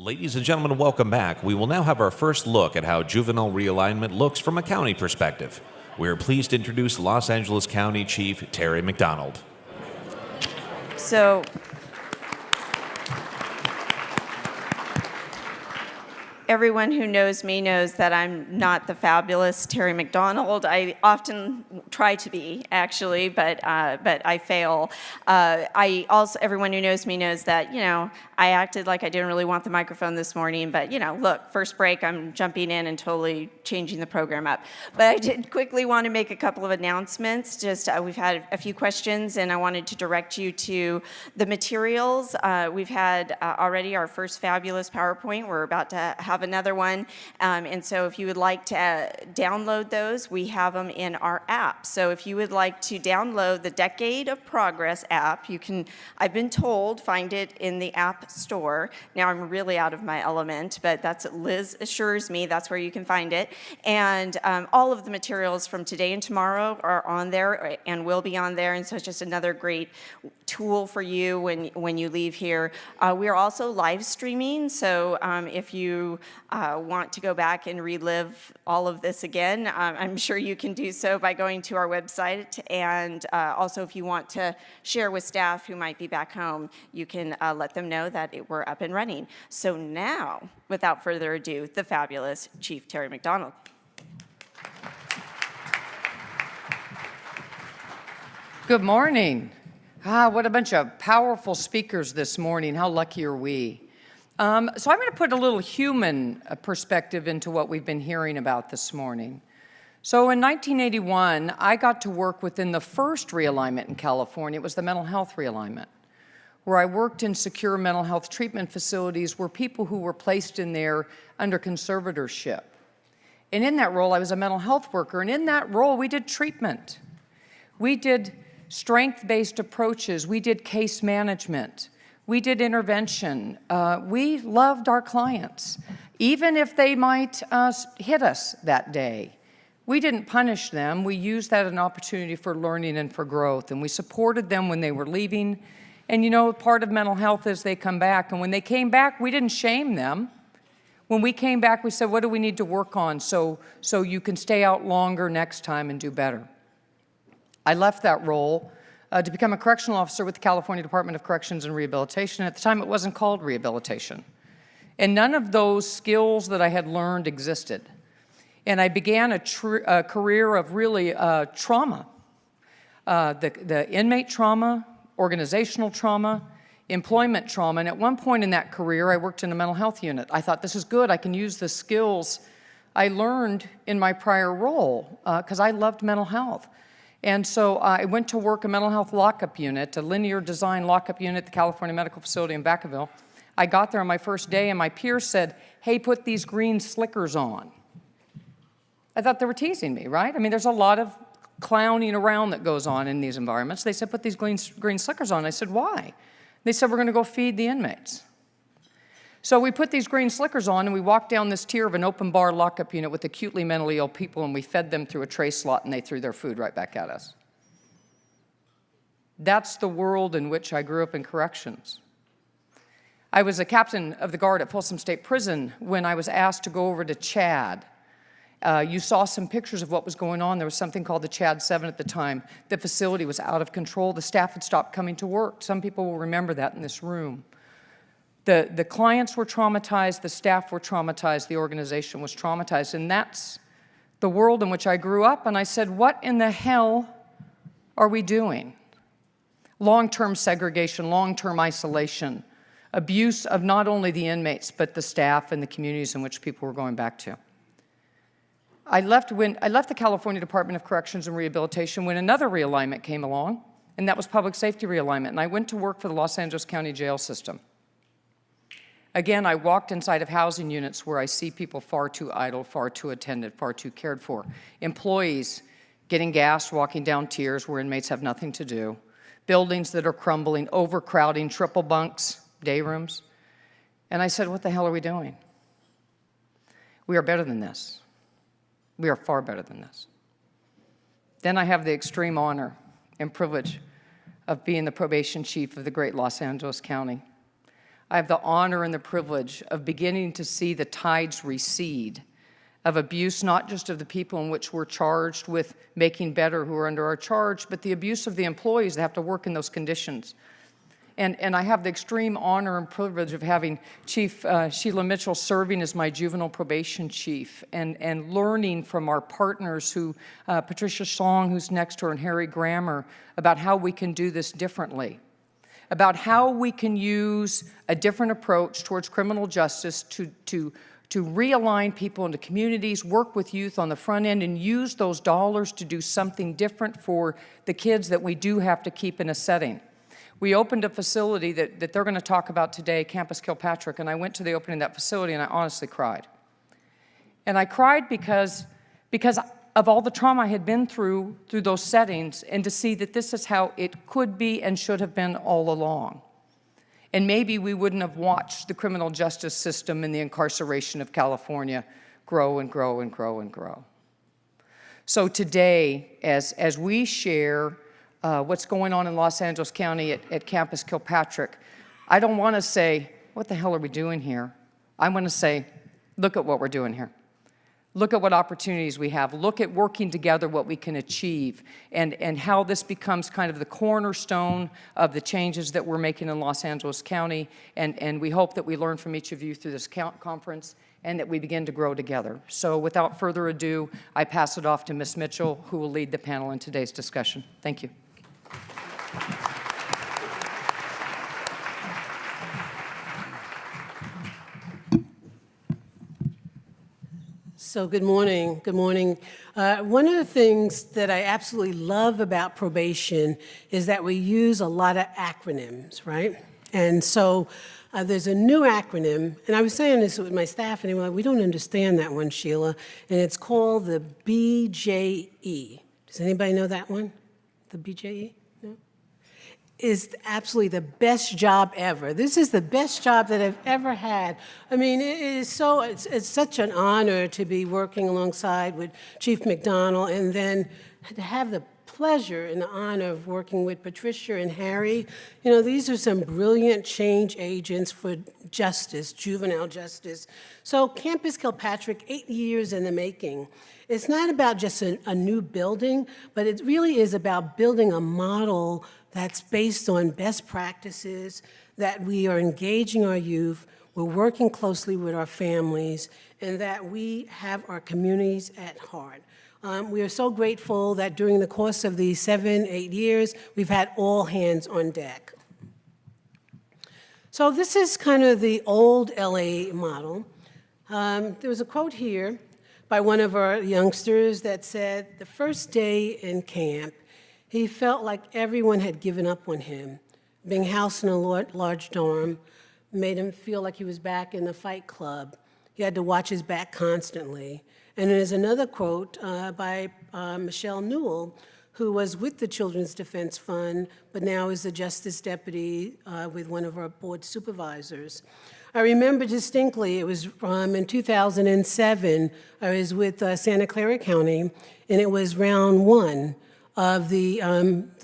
Ladies and gentlemen, welcome back. We will now have our first look at how juvenile realignment looks from a county perspective. We are pleased to introduce Los Angeles County Chief Terry McDonald. So, everyone who knows me knows that I'm not the fabulous Terry McDonald. I often try to be, actually, but I fail. Everyone who knows me knows that, I acted like I didn't really want the microphone this morning, but, look, first break, I'm jumping in and totally changing the program up. But I did quickly want to make a couple of announcements. We've had a few questions, and I wanted to direct you to the materials. We've had already our first fabulous PowerPoint. We're about to have another one, and so if you would like to download those, we have them in our app. So if you would like to download the Decade of Progress app, you can, I've been told, find it in the App Store. Now I'm really out of my element, but Liz assures me that's where you can find it. And all of the materials from today and tomorrow are on there and will be on there, and so it's just another great tool for you when you leave here. We are also live streaming, so if you want to go back and relive all of this again, I'm sure you can do so by going to our website. And also, if you want to share with staff who might be back home, you can let them know that we're up and running. So now, without further ado, the fabulous Chief Terry McDonald. Good morning. What a bunch of powerful speakers this morning. How lucky are we? So I'm going to put a little human perspective into what we've been hearing about this morning. So in 1981, I got to work within the first realignment in California. It was the mental health realignment, where I worked in secure mental health treatment facilities where people who were placed in there under conservatorship. And in that role, I was a mental health worker. And in that role, we did treatment. We did strength-based approaches. We did case management. We did intervention. We loved our clients, even if they might hit us that day. We didn't punish them. We used that as an opportunity for learning and for growth, and we supported them when they were leaving. And part of mental health is they come back, and when they came back, we didn't shame them. When we came back, we said, what do we need to work on so you can stay out longer next time and do better? I left that role to become a correctional officer with the California Department of Corrections and Rehabilitation. At the time, it wasn't called rehabilitation. And none of those skills that I had learned existed. And I began a career of really trauma, the inmate trauma, organizational trauma, employment trauma. And at one point in that career, I worked in a mental health unit. I thought, this is good. I can use the skills I learned in my prior role because I loved mental health. And so I went to work a mental health lockup unit, a linear design lockup unit at the California Medical Facility in Vacaville. I got there on my first day, and my peers said, hey, put these green slickers on. I thought they were teasing me, right? I mean, there's a lot of clowning around that goes on in these environments. They said, put these green slickers on. I said, why? They said, we're going to go feed the inmates. So we put these green slickers on, and we walked down this tier of an open bar lockup unit with acutely mentally ill people, and we fed them through a tray slot, and they threw their food right back at us. That's the world in which I grew up in corrections. I was a captain of the guard at Folsom State Prison when I was asked to go over to Chad. You saw some pictures of what was going on. There was something called the Chad 7 at the time. The facility was out of control. The staff had stopped coming to work. Some people will remember that in this room. The clients were traumatized, the staff were traumatized, the organization was traumatized, and that's the world in which I grew up, and I said, what in the hell are we doing? Long-term segregation, long-term isolation, abuse of not only the inmates, but the staff and the communities in which people were going back to. I left the California Department of Corrections and Rehabilitation when another realignment came along, and that was public safety realignment, and I went to work for the Los Angeles County Jail System. Again, I walked inside of housing units where I see people far too idle, far too attended, far too cared for. Employees getting gassed, walking down tiers where inmates have nothing to do. Buildings that are crumbling, overcrowding, triple bunks, day rooms. And I said, what the hell are we doing? We are better than this. We are far better than this. Then I have the extreme honor and privilege of being the probation chief of the great Los Angeles County. I have the honor and the privilege of beginning to see the tides recede of abuse, not just of the people in which we're charged with making better who are under our charge, but the abuse of the employees that have to work in those conditions. And I have the extreme honor and privilege of having Chief Sheila Mitchell serving as my juvenile probation chief and learning from our partners who, Patricia Song, who's next to her, and Harry Grammer, about how we can do this differently, about how we can use a different approach towards criminal justice to realign people into communities, work with youth on the front end, and use those dollars to do something different for the kids that we do have to keep in a setting. We opened a facility that they're going to talk about today, Campus Kilpatrick, and I went to the opening of that facility and I honestly cried. And I cried because of all the trauma I had been through those settings, and to see that this is how it could be and should have been all along. And maybe we wouldn't have watched the criminal justice system and the incarceration of California grow and grow and grow and grow. So today, as we share what's going on in Los Angeles County at Campus Kilpatrick, I don't want to say, what the hell are we doing here? I want to say, look at what we're doing here. Look at what opportunities we have. Look at working together what we can achieve, and how this becomes kind of the cornerstone of the changes that we're making in Los Angeles County. And we hope that we learn from each of you through this conference and that we begin to grow together. So without further ado, I pass it off to Ms. Mitchell, who will lead the panel in today's discussion. Thank you. So good morning. Good morning. One of the things that I absolutely love about probation is that we use a lot of acronyms, right? And so there's a new acronym, and I was saying this with my staff, and they were like, we don't understand that one, Sheila, and it's called the BJE. Does anybody know that one? The BJE? No? Is absolutely the best job ever. This is the best job that I've ever had. I mean, it's such an honor to be working alongside with Chief McDonald, and then to have the pleasure and the honor of working with Patricia and Harry. You know, these are some brilliant change agents for justice, juvenile justice. So Campus Kilpatrick, 8 years in the making. It's not about just a new building, but it really is about building a model that's based on best practices, that we are engaging our youth, we're working closely with our families, and that we have our communities at heart. We are so grateful that during the course of these 7-8 years, we've had all hands on deck. So this is kind of the old LA model. There was a quote here by one of our youngsters that said, the first day in camp, he felt like everyone had given up on him. Being housed in a large dorm made him feel like he was back in the fight club. He had to watch his back constantly. And there's another quote by Michelle Newell, who was with the Children's Defense Fund, but now is the Justice Deputy with one of our board supervisors. I remember distinctly, it was in 2007, I was with Santa Clara County, and it was round one of the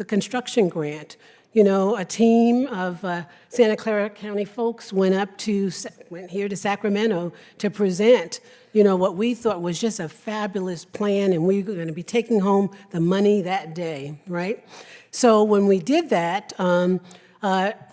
construction grant. You know, a team of Santa Clara County folks went here to Sacramento to present, you know, what we thought was just a fabulous plan, and we were going to be taking home the money that day, right? So when we did that,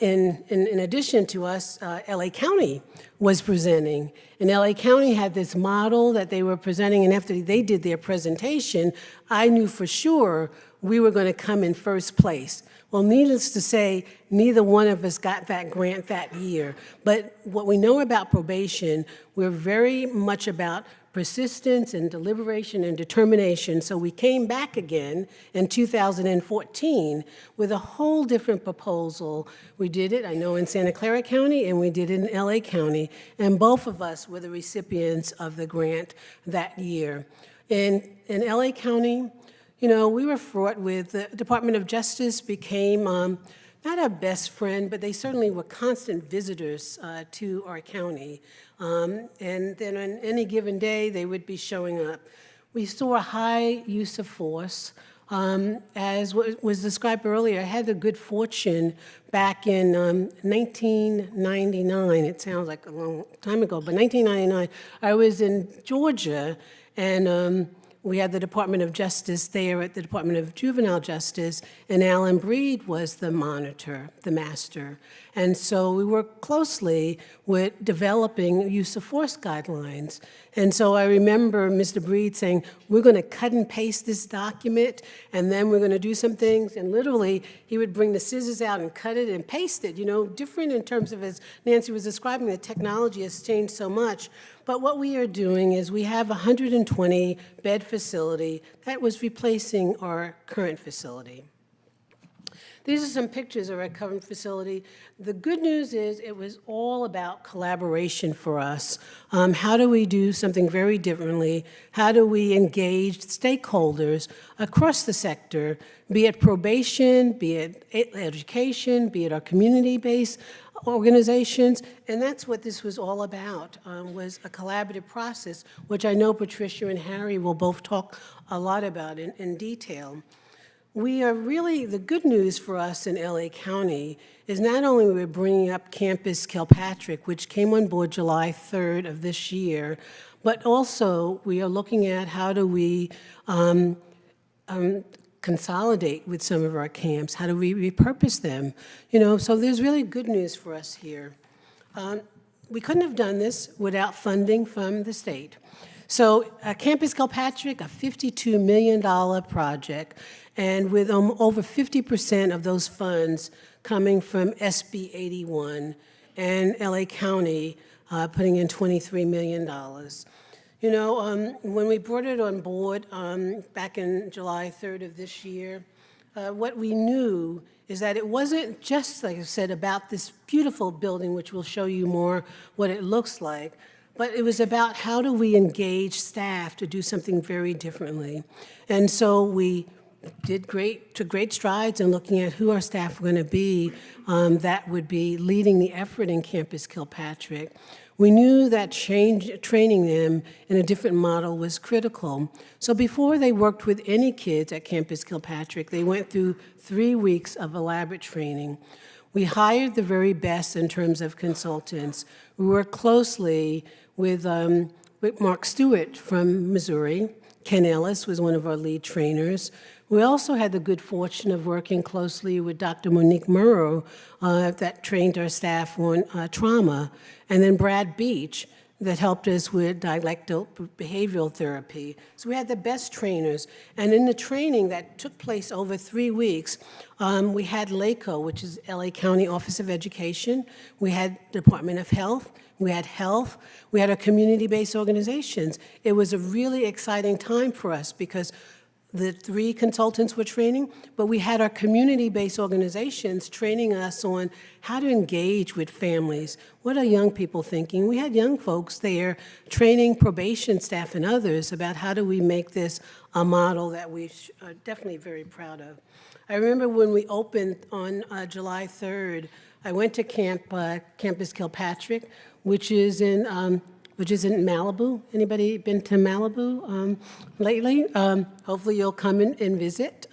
in addition to us, LA County was presenting. And LA County had this model that they were presenting, and after they did their presentation, I knew for sure we were going to come in first place. Well, needless to say, neither one of us got that grant that year. But what we know about probation, we're very much about persistence and deliberation and determination. So we came back again in 2014 with a whole different proposal. We did it, I know, in Santa Clara County, and we did it in LA County. And both of us were the recipients of the grant that year. In LA County, you know, we were fraught with the Department of Justice became not our best friend, but they certainly were constant visitors to our county. And then on any given day, they would be showing up. We saw a high use of force. As was described earlier, I had the good fortune back in 1999, it sounds like a long time ago, but 1999, I was in Georgia, and we had the Department of Justice there at the Department of Juvenile Justice, and Alan Breed was the monitor, the master. And so we worked closely with developing use of force guidelines. And so I remember Mr. Breed saying, we're going to cut and paste this document, and then we're going to do some things. And literally, he would bring the scissors out and cut it and paste it, different in terms of, as Nancy was describing, the technology has changed so much. But what we are doing is we have a 120-bed facility that was replacing our current facility. These are some pictures of our current facility. The good news is it was all about collaboration for us. How do we do something very differently? How do we engage stakeholders across the sector, be it probation, be it education, be it our community-based organizations, and that's what this was all about, was a collaborative process, which I know Patricia and Harry will both talk a lot about in detail. We are really, the good news for us in LA County is not only we're bringing up Campus Kilpatrick, which came on board July 3rd of this year, but also we are looking at how do we consolidate with some of our camps, how do we repurpose them, so there's really good news for us here. We couldn't have done this without funding from the state. So Campus Kilpatrick, a $52 million project, and with over 50% of those funds coming from SB 81 and LA County putting in $23 million. When we brought it on board back in July 3rd of this year, what we knew is that it wasn't just, like I said, about this beautiful building, which will show you more what it looks like, but it was about how do we engage staff to do something very differently. And so we took great strides in looking at who our staff were going to be that would be leading the effort in Campus Kilpatrick. We knew that training them in a different model was critical. So before they worked with any kids at Campus Kilpatrick, they went through 3 weeks of elaborate training. We hired the very best in terms of consultants. We worked closely with Mark Stewart from Missouri. Ken Ellis was one of our lead trainers. We also had the good fortune of working closely with Dr. Monique Murrow that trained our staff on trauma, and then Brad Beach that helped us with dialectal behavioral therapy. So we had the best trainers, and in the training that took place over 3 weeks, we had LACO, which is LA County Office of Education, we had Department of Health, we had our community-based organizations. It was a really exciting time for us because the 3 consultants were training, but we had our community-based organizations training us on how to engage with families. What are young people thinking? We had young folks there training probation staff and others about how do we make this a model that we are definitely very proud of. I remember when we opened on July 3rd, I went to Campus Kilpatrick, which is in Malibu. Anybody been to Malibu lately? Hopefully you'll come and visit.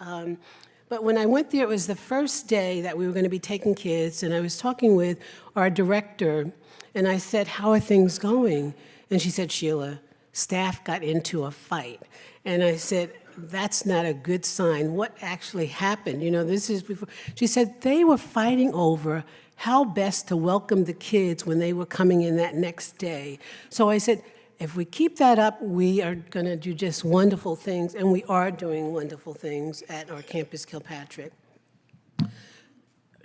But when I went there, it was the first day that we were going to be taking kids, and I was talking with our director, and I said, how are things going? And she said, Sheila, staff got into a fight. And I said, that's not a good sign. What actually happened? This is before. She said they were fighting over how best to welcome the kids when they were coming in that next day. So I said, if we keep that up, we are going to do just wonderful things, and we are doing wonderful things at our Campus Kilpatrick.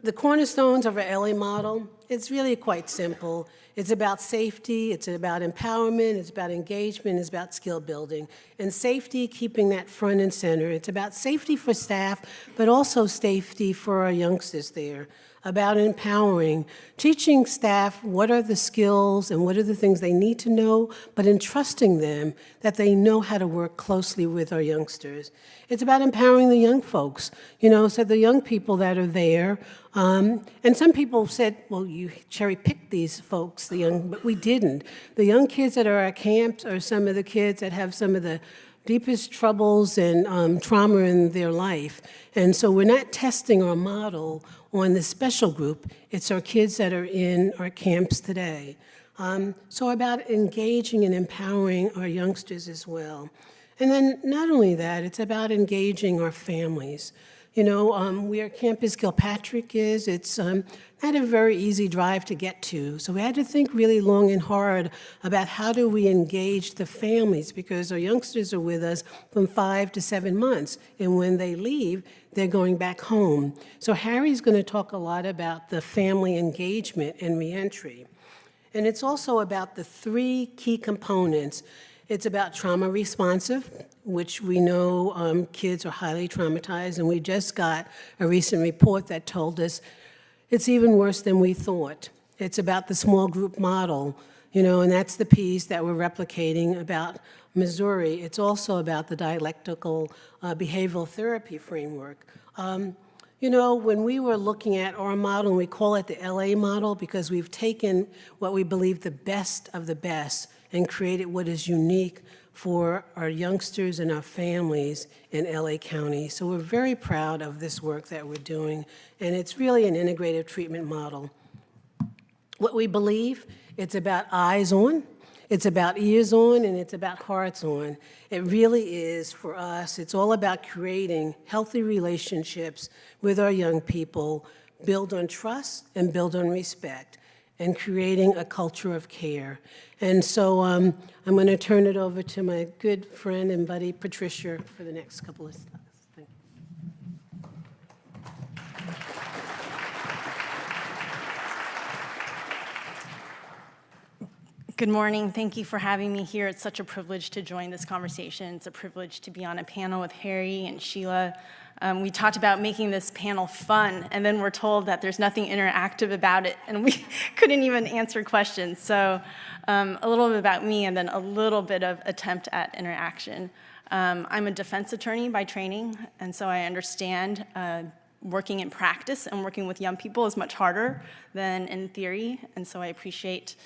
The cornerstones of our LA model, it's really quite simple. It's about safety, it's about empowerment, it's about engagement, it's about skill building. And safety, keeping that front and center. It's about safety for staff, but also safety for our youngsters there. About empowering, teaching staff what are the skills and what are the things they need to know, but entrusting them that they know how to work closely with our youngsters. It's about empowering the young folks, so the young people that are there. And some people said, well, you cherry-picked these folks, but we didn't. The young kids that are at camps are some of the kids that have some of the deepest troubles and trauma in their life. And so we're not testing our model on the special group. It's our kids that are in our camps today. So about engaging and empowering our youngsters as well. And then not only that, it's about engaging our families. You know, where Campus Kilpatrick is, it's not a very easy drive to get to. So we had to think really long and hard about how do we engage the families, because our youngsters are with us from 5 to 7 months. And when they leave, they're going back home. So Harry's going to talk a lot about the family engagement and reentry. And it's also about the 3 key components. It's about trauma responsive, which we know kids are highly traumatized, and we just got a recent report that told us it's even worse than we thought. It's about the small group model, you know, and that's the piece that we're replicating about Missouri. It's also about the dialectical behavioral therapy framework. You know, when we were looking at our model, and we call it the LA model because we've taken what we believe the best of the best and created what is unique for our youngsters and our families in LA County. So we're very proud of this work that we're doing, and it's really an integrative treatment model. What we believe, it's about eyes on, it's about ears on, and it's about hearts on. It really is, for us, it's all about creating healthy relationships with our young people, build on trust and build on respect, and creating a culture of care. And so I'm going to turn it over to my good friend and buddy, Patricia, for the next couple of slides. Thank you. Good morning. Thank you for having me here. It's such a privilege to join this conversation. It's a privilege to be on a panel with Harry and Sheila. We talked about making this panel fun, and then we're told that there's nothing interactive about it, and we couldn't even answer questions. So a little bit about me, and then a little bit of attempt at interaction. I'm a defense attorney by training, and so I understand working in practice and working with young people is much harder than in theory, and so I appreciate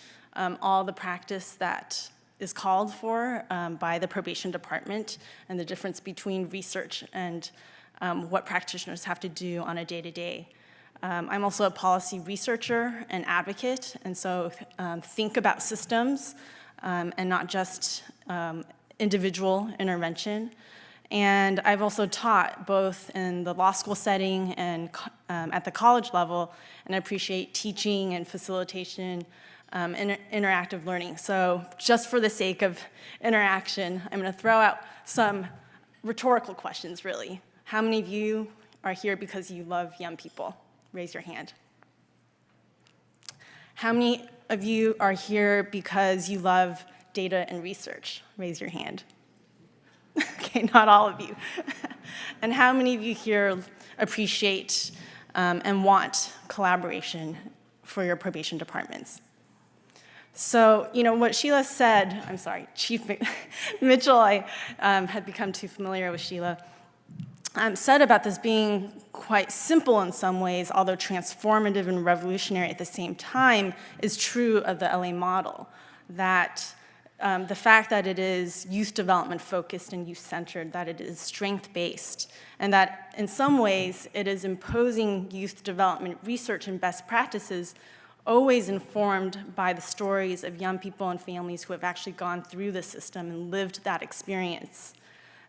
all the practice that is called for by the probation department and the difference between research and what practitioners have to do on a day-to-day. I'm also a policy researcher and advocate, and so think about systems and not just individual intervention. And I've also taught both in the law school setting and at the college level, and I appreciate teaching and facilitation interactive learning. So just for the sake of interaction, I'm going to throw out some rhetorical questions, really. How many of you are here because you love young people? Raise your hand. How many of you are here because you love data and research? Raise your hand. Okay, not all of you. And how many of you here appreciate and want collaboration for your probation departments? So, you know, what Sheila said, I'm sorry, Chief Mitchell, I had become too familiar with Sheila, said about this being quite simple in some ways, although transformative and revolutionary at the same time, is true of the LA model. That the fact that it is youth development focused and youth centered, that it is strength based, and that in some ways it is imposing youth development research and best practices always informed by the stories of young people and families who have actually gone through the system and lived that experience.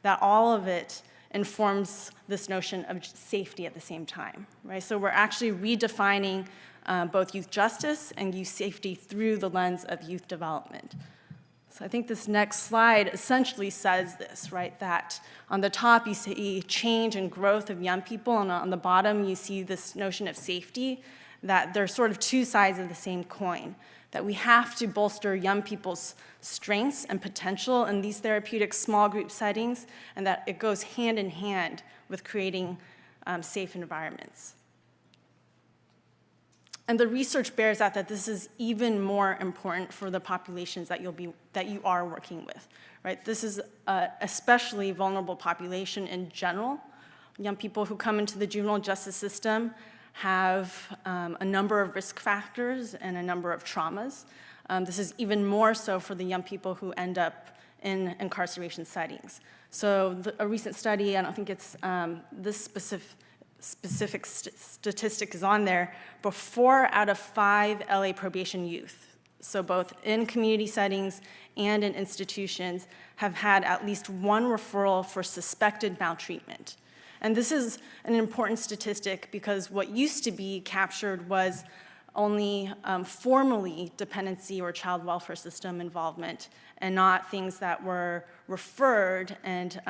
That all of it informs this notion of safety at the same time, right? So we're actually redefining both youth justice and youth safety through the lens of youth development. So I think this next slide essentially says this, right? That on the top you see change and growth of young people, and on the bottom you see this notion of safety, that they're sort of two sides of the same coin. That we have to bolster young people's strengths and potential in these therapeutic small group settings, and that it goes hand in hand with creating safe environments. And the research bears out that this is even more important for the populations that you are working with, right? This is a especially vulnerable population in general. Young people who come into the juvenile justice system have a number of risk factors and a number of traumas. This is even more so for the young people who end up in incarceration settings. So a recent study, I don't think it's this specific statistic is on there, but 4 out of 5 LA probation youth, so both in community settings and in institutions, have had at least one referral for suspected maltreatment. And this is an important statistic because what used to be captured was only formally dependency or child welfare system involvement, and not things that were referred and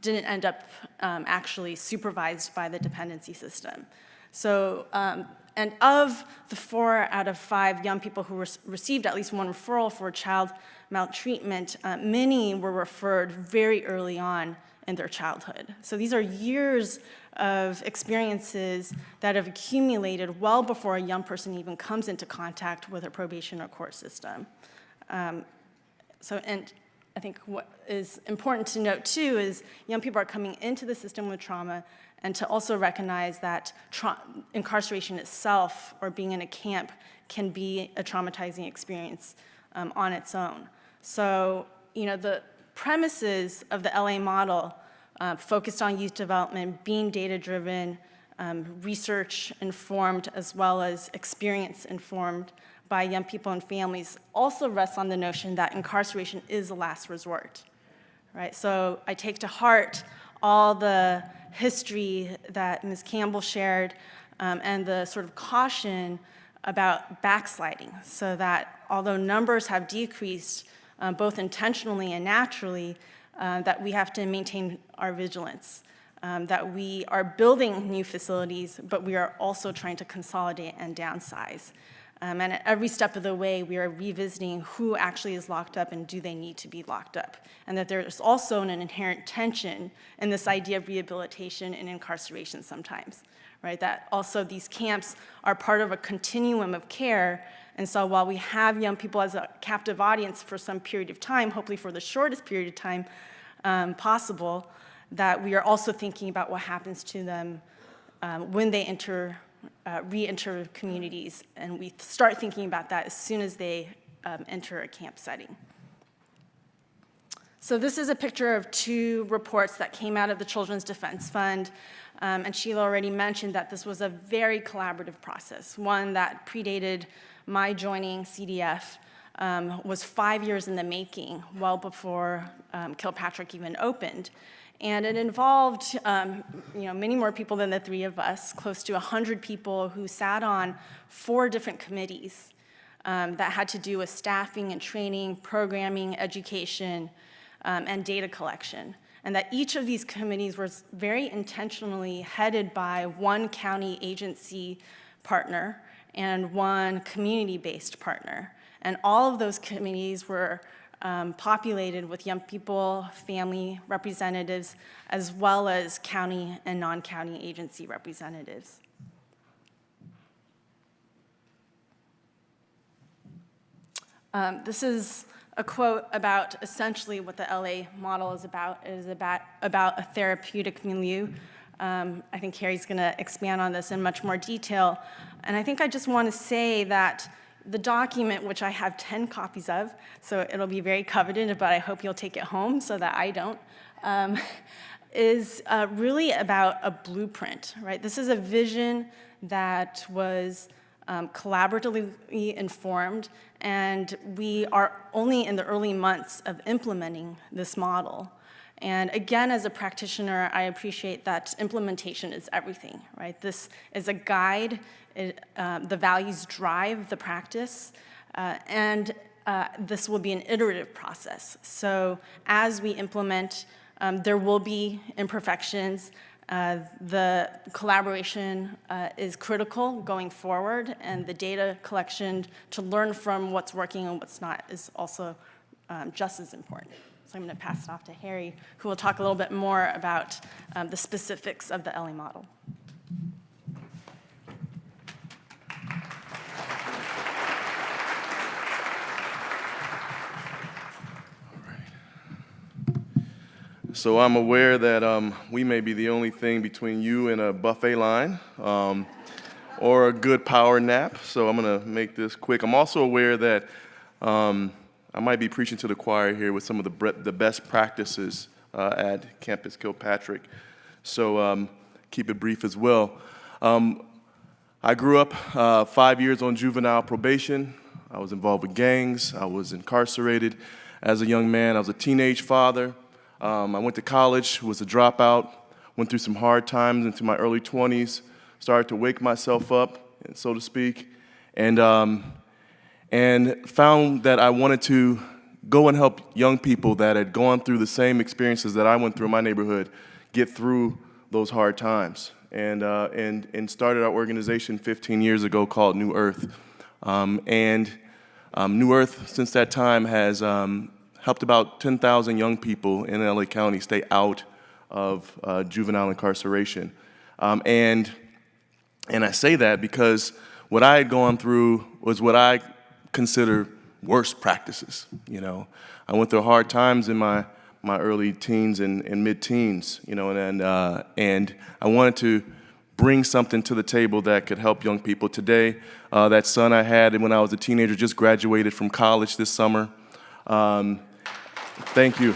didn't end up actually supervised by the dependency system. So, and of the 4 out of 5 young people who received at least one referral for child maltreatment, many were referred very early on in their childhood. So these are years of experiences that have accumulated well before a young person even comes into contact with a probation or court system. And I think what is important to note too is young people are coming into the system with trauma, and to also recognize that incarceration itself or being in a camp can be a traumatizing experience on its own. So, the premises of the LA model focused on youth development, being data-driven, research-informed, as well as experience-informed by young people and families, also rests on the notion that incarceration is a last resort, right? So I take to heart all the history that Ms. Campbell shared and the sort of caution about backsliding, so that although numbers have decreased both intentionally and naturally, that we have to maintain our vigilance, that we are building new facilities, but we are also trying to consolidate and downsize. And at every step of the way, we are revisiting who actually is locked up and do they need to be locked up. And that there's also an inherent tension in this idea of rehabilitation and incarceration sometimes, right? That also these camps are part of a continuum of care. And so while we have young people as a captive audience for some period of time, hopefully for the shortest period of time possible, that we are also thinking about what happens to them when they re-enter communities, and we start thinking about that as soon as they enter a camp setting. So this is a picture of 2 reports that came out of the Children's Defense Fund, and Sheila already mentioned that this was a very collaborative process, one that predated my joining CDF, was 5 years in the making, well before Kilpatrick even opened. And it involved many more people than the 3 of us, close to 100 people who sat on 4 different committees that had to do with staffing and training, programming, education, and data collection. And that each of these committees was very intentionally headed by one county agency partner and one community-based partner. And all of those committees were populated with young people, family representatives, as well as county and non-county agency representatives. This is a quote about essentially what the LA model is about. It is about a therapeutic milieu. I think Harry's going to expand on this in much more detail. And I think I just want to say that the document, which I have 10 copies of, so it'll be very coveted, but I hope you'll take it home so that I don't, is really about a blueprint, right? This is a vision that was collaboratively informed, and we are only in the early months of implementing this model. And again, as a practitioner, I appreciate that implementation is everything, right? This is a guide. The values drive the practice, and this will be an iterative process. So as we implement, there will be imperfections. The collaboration is critical going forward, and the data collection to learn from what's working and what's not is also just as important. So I'm going to pass it off to Harry, who will talk a little bit more about the specifics of the LA model. So I'm aware that we may be the only thing between you and a buffet line or a good power nap, so I'm going to make this quick. I'm also aware that I might be preaching to the choir here with some of the best practices at Campus Kilpatrick. So keep it brief as well. I grew up 5 years on juvenile probation. I was involved with gangs. I was incarcerated as a young man. I was a teenage father. I went to college, was a dropout, went through some hard times into my early 20s, started to wake myself up, so to speak, and found that I wanted to go and help young people that had gone through the same experiences that I went through in my neighborhood get through those hard times. And started our organization 15 years ago called New Earth. New Earth, since that time, has helped about 10,000 young people in LA County stay out of juvenile incarceration. And I say that because what I had gone through was what I consider worst practices. You know, I went through hard times in my early teens and mid-teens, you know, and I wanted to bring something to the table that could help young people. Today, that son I had when I was a teenager just graduated from college this summer. Thank you.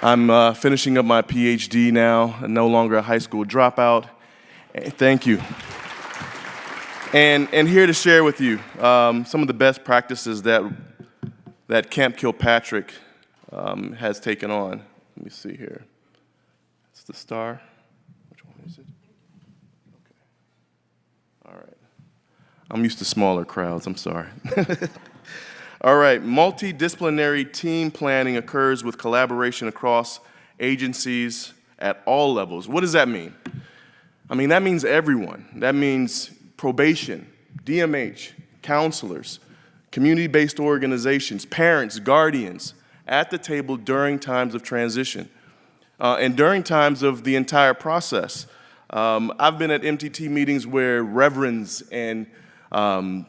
I'm finishing up my PhD now, no longer a high school dropout. Thank you. And here to share with you some of the best practices that Camp Kilpatrick has taken on. Let me see here. It's the star. Which one is it? Okay. All right. I'm used to smaller crowds. I'm sorry. All right. Multidisciplinary team planning occurs with collaboration across agencies at all levels. What does that mean? I mean, that means everyone. That means probation, DMH, counselors, community-based organizations, parents, guardians, at the table during times of transition and during times of the entire process. I've been at MTT meetings where reverends and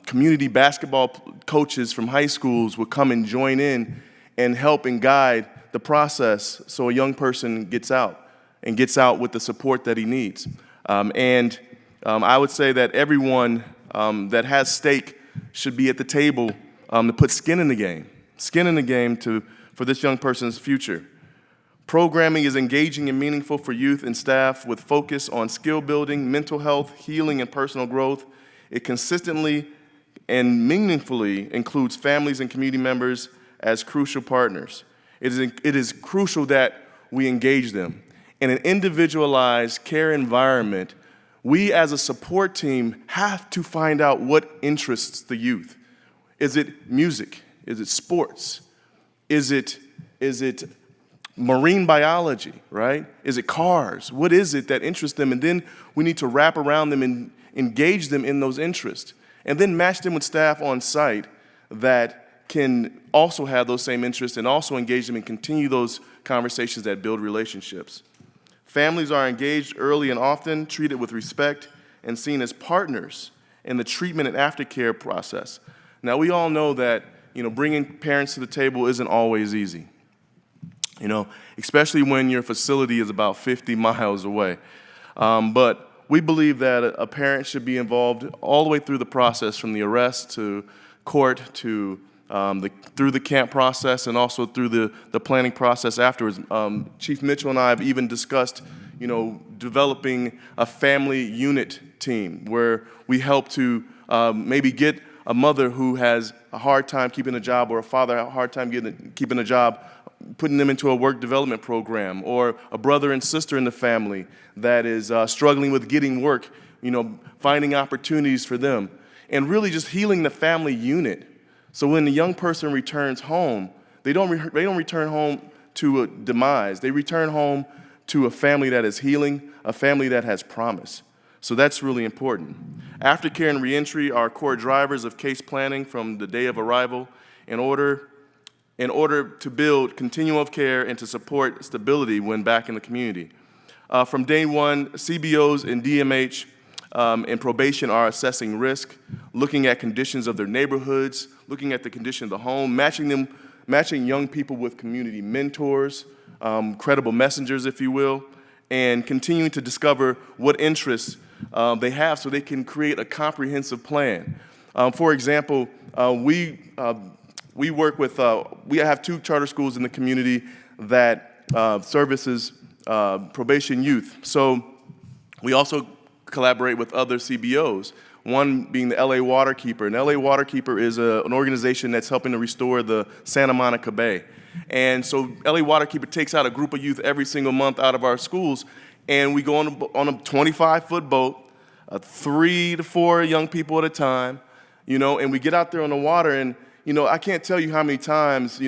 community basketball coaches from high schools would come and join in and help and guide the process so a young person gets out with the support that he needs. I would say that everyone that has stake should be at the table to put skin in the game for this young person's future. Programming is engaging and meaningful for youth and staff with focus on skill building, mental health, healing, and personal growth. It consistently and meaningfully includes families and community members as crucial partners. It is crucial that we engage them. In an individualized care environment, we as a support team have to find out what interests the youth. Is it music? Is it sports? Is it marine biology, right? Is it cars? What is it that interests them? And then we need to wrap around them and engage them in those interests. And then match them with staff on site that can also have those same interests and also engage them and continue those conversations that build relationships. Families are engaged early and often, treated with respect, and seen as partners in the treatment and aftercare process. Now, we all know that, bringing parents to the table isn't always easy, especially when your facility is about 50 miles away. But we believe that a parent should be involved all the way through the process, from the arrest to court to through the camp process and also through the planning process afterwards. Chief Mitchell and I have even discussed, developing a family unit team where we help to maybe get a mother who has a hard time keeping a job or a father a hard time keeping a job, putting them into a work development program, or a brother and sister in the family that is struggling with getting work, finding opportunities for them, and really just healing the family unit. So when the young person returns home, they don't return home to a demise. They return home to a family that is healing, a family that has promise. So that's really important. Aftercare and reentry are core drivers of case planning from the day of arrival in order to build continuum of care and to support stability when back in the community. From day one, CBOs and DMH and probation are assessing risk, looking at conditions of their neighborhoods, looking at the condition of the home, matching young people with community mentors, credible messengers, if you will, and continuing to discover what interests they have so they can create a comprehensive plan. For example, we work with, we have 2 charter schools in the community that services probation youth. So we also collaborate with other CBOs, one being the LA Waterkeeper. And LA Waterkeeper is an organization that's helping to restore the Santa Monica Bay. And so LA Waterkeeper takes out a group of youth every single month out of our schools, and we go on a 25-foot boat, 3 to 4 young people at a time, and we get out there on the water, and I can't tell you how many times,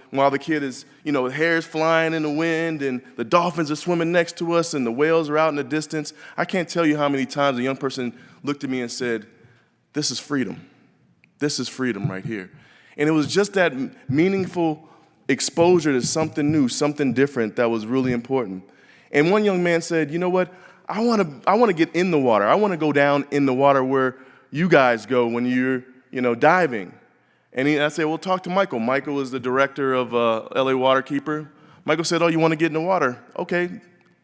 while the kid is, hair's flying in the wind and the dolphins are swimming next to us and the whales are out in the distance, I can't tell you how many times a young person looked at me and said, "This is freedom. This is freedom right here." And it was just that meaningful exposure to something new, something different that was really important. And one young man said, "You know what? I want to get in the water. I want to go down in the water where you guys go when you're, diving." And I said, "Well, talk to Michael." Michael is the director of LA Waterkeeper. Michael said, "Oh, you want to get in the water? Okay,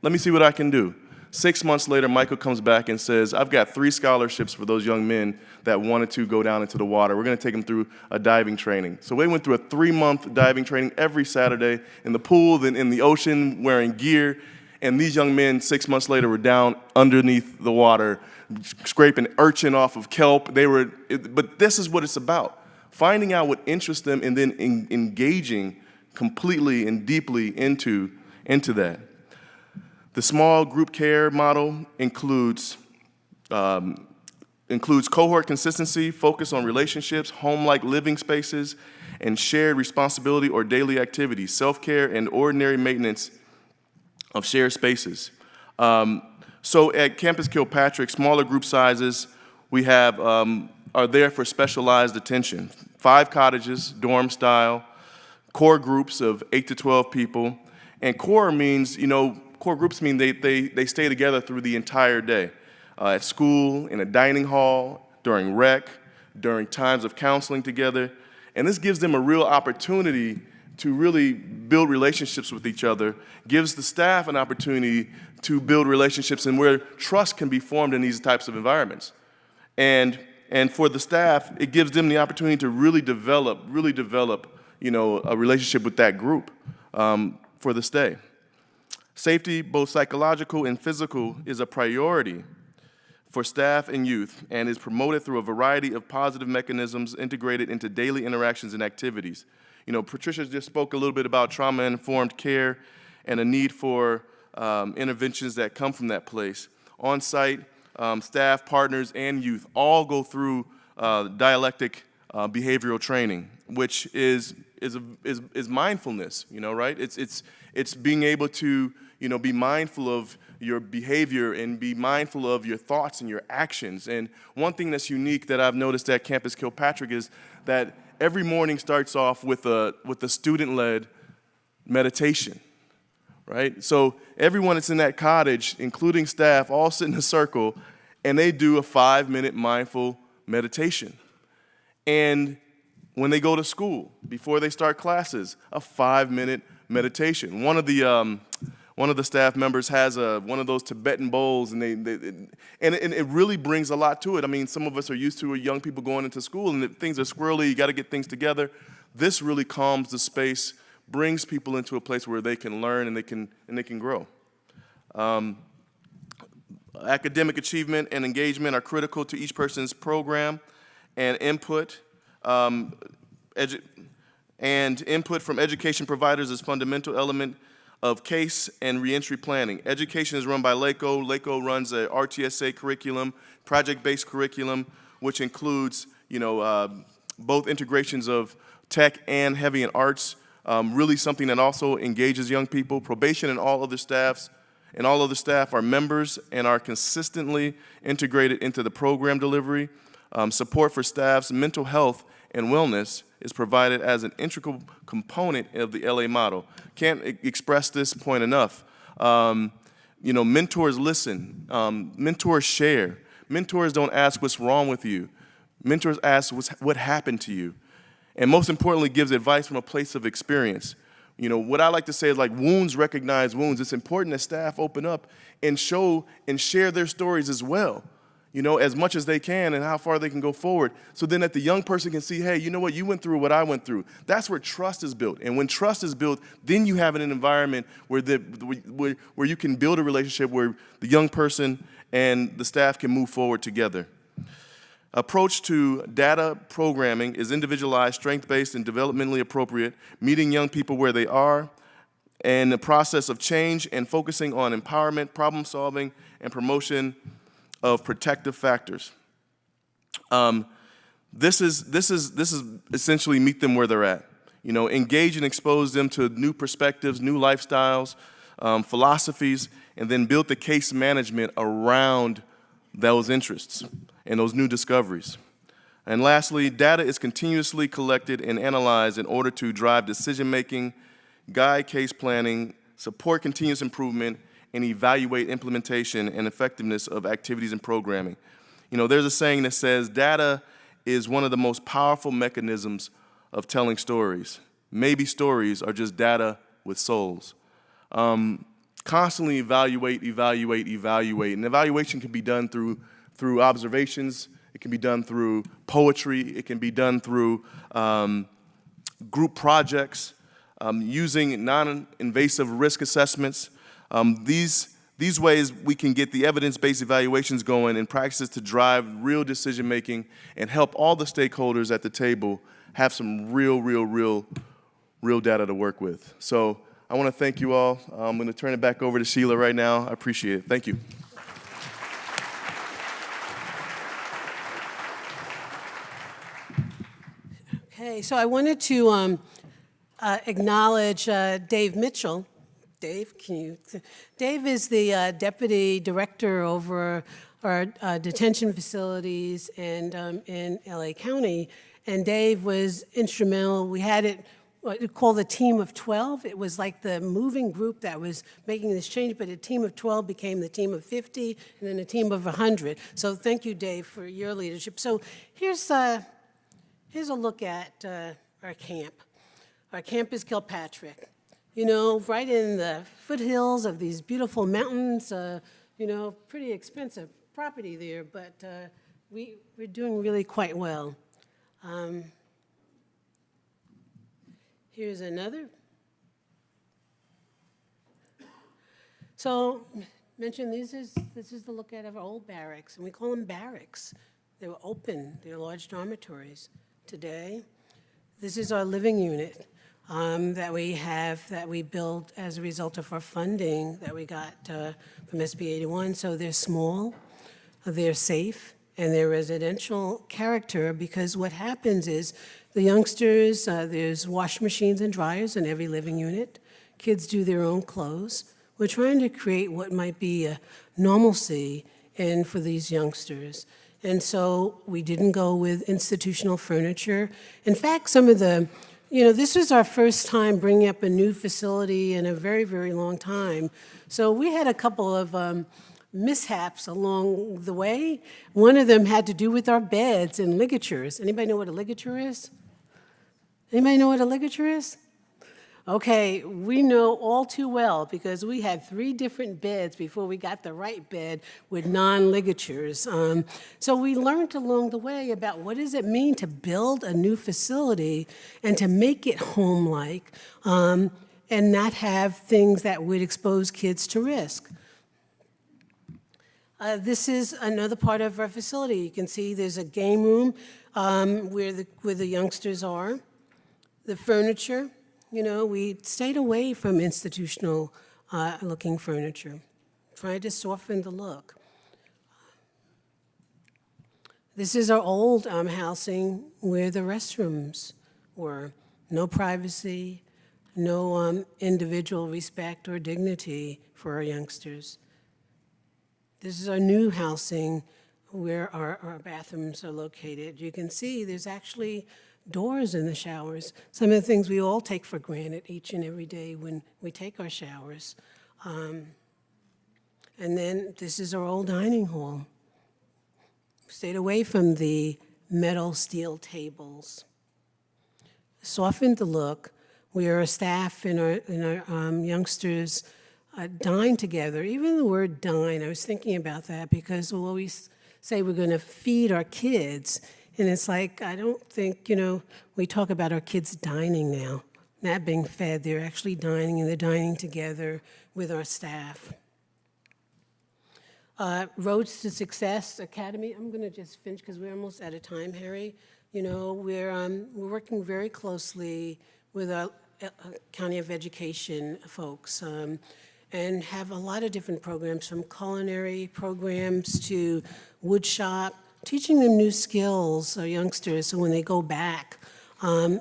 let me see what I can do." 6 months later, Michael comes back and says, "I've got 3 scholarships for those young men that wanted to go down into the water. We're going to take them through a diving training." So we went through a 3-month diving training every Saturday in the pool, then in the ocean, wearing gear. And these young men, 6 months later, were down underneath the water, scraping urchin off of kelp. But this is what it's about. Finding out what interests them and then engaging completely and deeply into that. The small group care model includes cohort consistency, focus on relationships, home-like living spaces, and shared responsibility or daily activities, self-care, and ordinary maintenance of shared spaces. So at Campus Kilpatrick, smaller group sizes we have are there for specialized attention. 5 cottages, dorm style, core groups of 8 to 12 people. And core means, core groups mean they stay together through the entire day. At school, in a dining hall, during rec, during times of counseling together. And this gives them a real opportunity to really build relationships with each other, gives the staff an opportunity to build relationships and where trust can be formed in these types of environments. And for the staff, it gives them the opportunity to really develop, a relationship with that group for the stay. Safety, both psychological and physical, is a priority for staff and youth and is promoted through a variety of positive mechanisms integrated into daily interactions and activities. Patricia just spoke a little bit about trauma-informed care and a need for interventions that come from that place. On-site, staff, partners, and youth all go through dialectic behavioral training, which is mindfulness. Right? It's being able to be mindful of your behavior and be mindful of your thoughts and your actions. And one thing that's unique that I've noticed at Campus Kilpatrick is that every morning starts off with a student-led meditation. Right? So everyone that's in that cottage, including staff, all sit in a circle, and they do a 5-minute mindful meditation. And when they go to school, before they start classes, a 5-minute meditation. One of the staff members has one of those Tibetan bowls, and it really brings a lot to it. I mean, some of us are used to young people going into school, and things are squirrely. You got to get things together. This really calms the space, brings people into a place where they can learn and they can grow. Academic achievement and engagement are critical to each person's program, and input from education providers is a fundamental element of case and reentry planning. Education is run by LACO. LACO runs a RTSA curriculum, project-based curriculum, which includes both integrations of tech and heavy and arts. Really something that also engages young people. Probation and all other staff are members and are consistently integrated into the program delivery. Support for staff's mental health and wellness is provided as an integral component of the LA model. Can't express this point enough. Mentors listen. Mentors share. Mentors don't ask what's wrong with you. Mentors ask what happened to you. And most importantly, gives advice from a place of experience. What I like to say is like wounds recognize wounds. It's important that staff open up and show and share their stories as well. as much as they can and how far they can go forward. So then that the young person can see, hey, you know what, you went through what I went through. That's where trust is built. And when trust is built, then you have an environment where you can build a relationship where the young person and the staff can move forward together. Approach to data programming is individualized, strength-based, and developmentally appropriate, meeting young people where they are, and the process of change and focusing on empowerment, problem solving, and promotion of protective factors. This is essentially meet them where they're at. Engage and expose them to new perspectives, new lifestyles, philosophies, and then build the case management around those interests and those new discoveries. And lastly, data is continuously collected and analyzed in order to drive decision-making, guide case planning, support continuous improvement, and evaluate implementation and effectiveness of activities and programming. There's a saying that says data is one of the most powerful mechanisms of telling stories. Maybe stories are just data with souls. Constantly evaluate. And evaluation can be done through observations. It can be done through poetry. It can be done through group projects, using non-invasive risk assessments. These ways we can get the evidence-based evaluations going and practices to drive real decision-making and help all the stakeholders at the table have some real data to work with. So I want to thank you all. I'm going to turn it back over to Sheila right now. I appreciate it. Thank you. Okay, so I wanted to acknowledge Dave Mitchell. Dave, Dave is the deputy director over our detention facilities and in LA County, and Dave was instrumental. We had it what we call the team of 12. It was like the moving group that was making this change, but a team of 12 became the team of 50, and then a team of 100. So thank you, Dave, for your leadership. So here's a look at our camp. Our Campus Kilpatrick. Right in the foothills of these beautiful mountains, pretty expensive property there, but we're doing really quite well. Here's another. So, mentioned this is the look at our old barracks, and we call them barracks. They were open, they were large dormitories. Today, this is our living unit. That we built as a result of our funding that we got from SB 81. So they're small, they're safe, and they're residential character because what happens is the youngsters, there's wash machines and dryers in every living unit. Kids do their own clothes. We're trying to create what might be a normalcy for these youngsters. And so we didn't go with institutional furniture. In fact, some of the this was our first time bringing up a new facility in a very, very long time. So we had a couple of mishaps along the way. One of them had to do with our beds and ligatures. Anybody know what a ligature is? Anybody know what a ligature is? Okay, we know all too well because we had 3 different beds before we got the right bed with non-ligatures. So we learned along the way about what does it mean to build a new facility and to make it home-like and not have things that would expose kids to risk. This is another part of our facility. You can see there's a game room where the youngsters are. The furniture. We stayed away from institutional looking furniture, trying to soften the look. This is our old housing where the restrooms were. No privacy, no individual respect or dignity for our youngsters. This is our new housing where our bathrooms are located. You can see there's actually doors in the showers. Some of the things we all take for granted each and every day when we take our showers. And then this is our old dining hall. Stayed away from the metal steel tables. Softened the look. We are a staff and our youngsters dine together. Even the word dine, I was thinking about that because we'll always say we're going to feed our kids. And it's like, I don't think, we talk about our kids dining now, not being fed. They're actually dining, and they're dining together with our staff. Roads to Success Academy, I'm going to just finish because we're almost out of time, Harry. We're working very closely with our County of Education folks and have a lot of different programs, from culinary programs to wood shop, teaching them new skills, our youngsters, so when they go back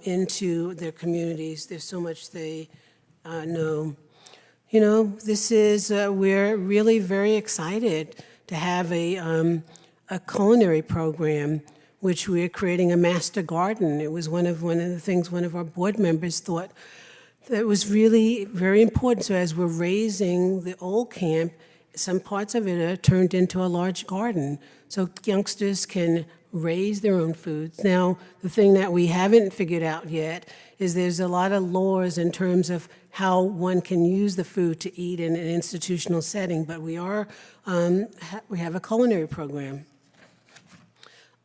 into their communities, there's so much they know. This is, we're really very excited to have a culinary program, which we're creating a master garden. It was one of the things one of our board members thought that was really very important. So as we're raising the old camp, some parts of it are turned into a large garden, so youngsters can raise their own foods. Now, the thing that we haven't figured out yet is there's a lot of laws in terms of how one can use the food to eat in an institutional setting, but we have a culinary program.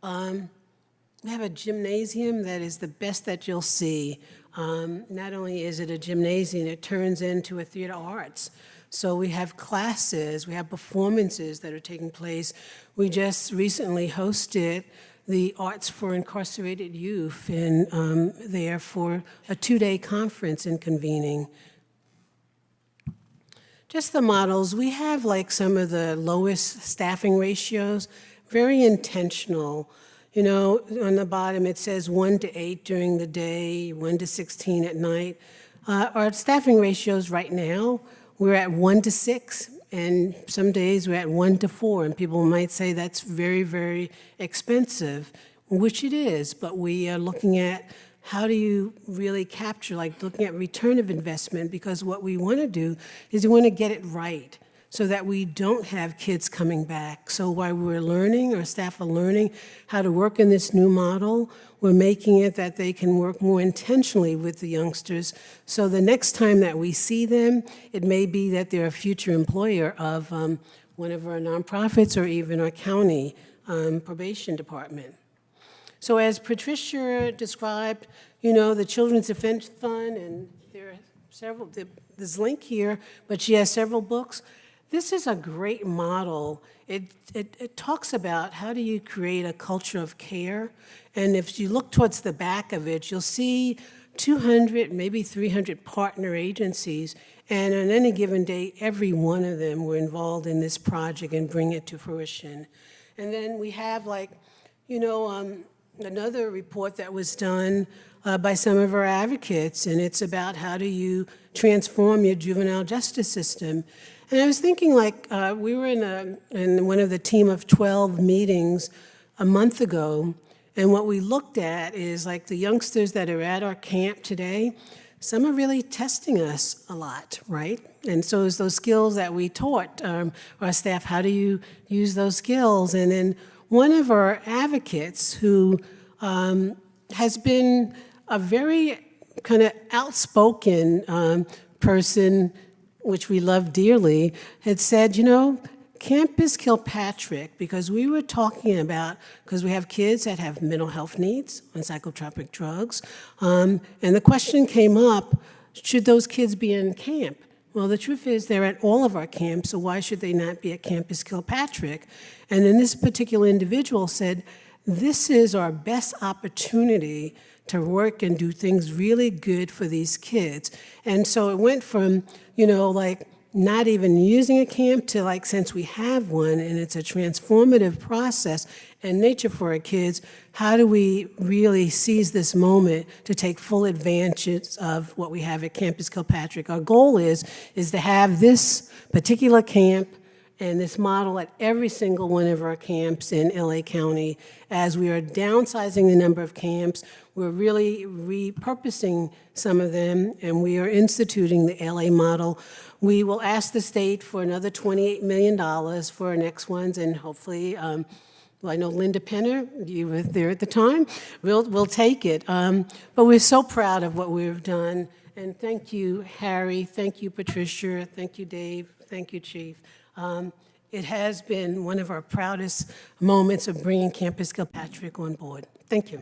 We have a gymnasium that is the best that you'll see. Not only is it a gymnasium, it turns into a theater arts. So we have classes, we have performances that are taking place. We just recently hosted the Arts for Incarcerated Youth there for a 2-day conference and convening. Just the models, we have like some of the lowest staffing ratios, very intentional. On the bottom it says 1 to 8 during the day, 1 to 16 at night. Our staffing ratios right now, we're at 1 to 6, and some days we're at 1 to 4, and people might say that's very, very expensive, which it is, but we are looking at how do you really capture, like looking at return of investment, because what we want to do is we want to get it right so that we don't have kids coming back. So while we're learning, our staff are learning how to work in this new model, we're making it that they can work more intentionally with the youngsters. So the next time that we see them, it may be that they're a future employer of one of our nonprofits or even our county probation department. So as Patricia described, the Children's Defense Fund, and there are several, there's a link here, but she has several books. This is a great model. It talks about how do you create a culture of care, and if you look towards the back of it, you'll see 200, maybe 300 partner agencies, and on any given day, every one of them were involved in this project and bring it to fruition. And then we have another report that was done by some of our advocates, and it's about how do you transform your juvenile justice system. And I was thinking, we were in one of the team of 12 meetings a month ago, and what we looked at is the youngsters that are at our camp today, some are really testing us a lot, right? And so it's those skills that we taught our staff, how do you use those skills? And then one of our advocates who has been a very kind of outspoken person, which we love dearly, had said, Campus Kilpatrick, because we were talking about, because we have kids that have mental health needs on psychotropic drugs, and the question came up, should those kids be in camp? Well, the truth is they're at all of our camps, so why should they not be at Campus Kilpatrick? And then this particular individual said, this is our best opportunity to work and do things really good for these kids. And so it went from, not even using a camp to since we have one and it's a transformative process and nature for our kids, how do we really seize this moment to take full advantage of what we have at Campus Kilpatrick? Our goal is to have this particular camp and this model at every single one of our camps in LA County. As we are downsizing the number of camps, we're really repurposing some of them, and we are instituting the LA model. We will ask the state for another $28 million for our next ones, and hopefully, I know Linda Penner, you were there at the time, we'll take it. But we're so proud of what we've done, and thank you, Harry, thank you, Patricia, thank you, Dave, thank you, Chief. It has been one of our proudest moments of bringing Campus Kilpatrick on board. Thank you.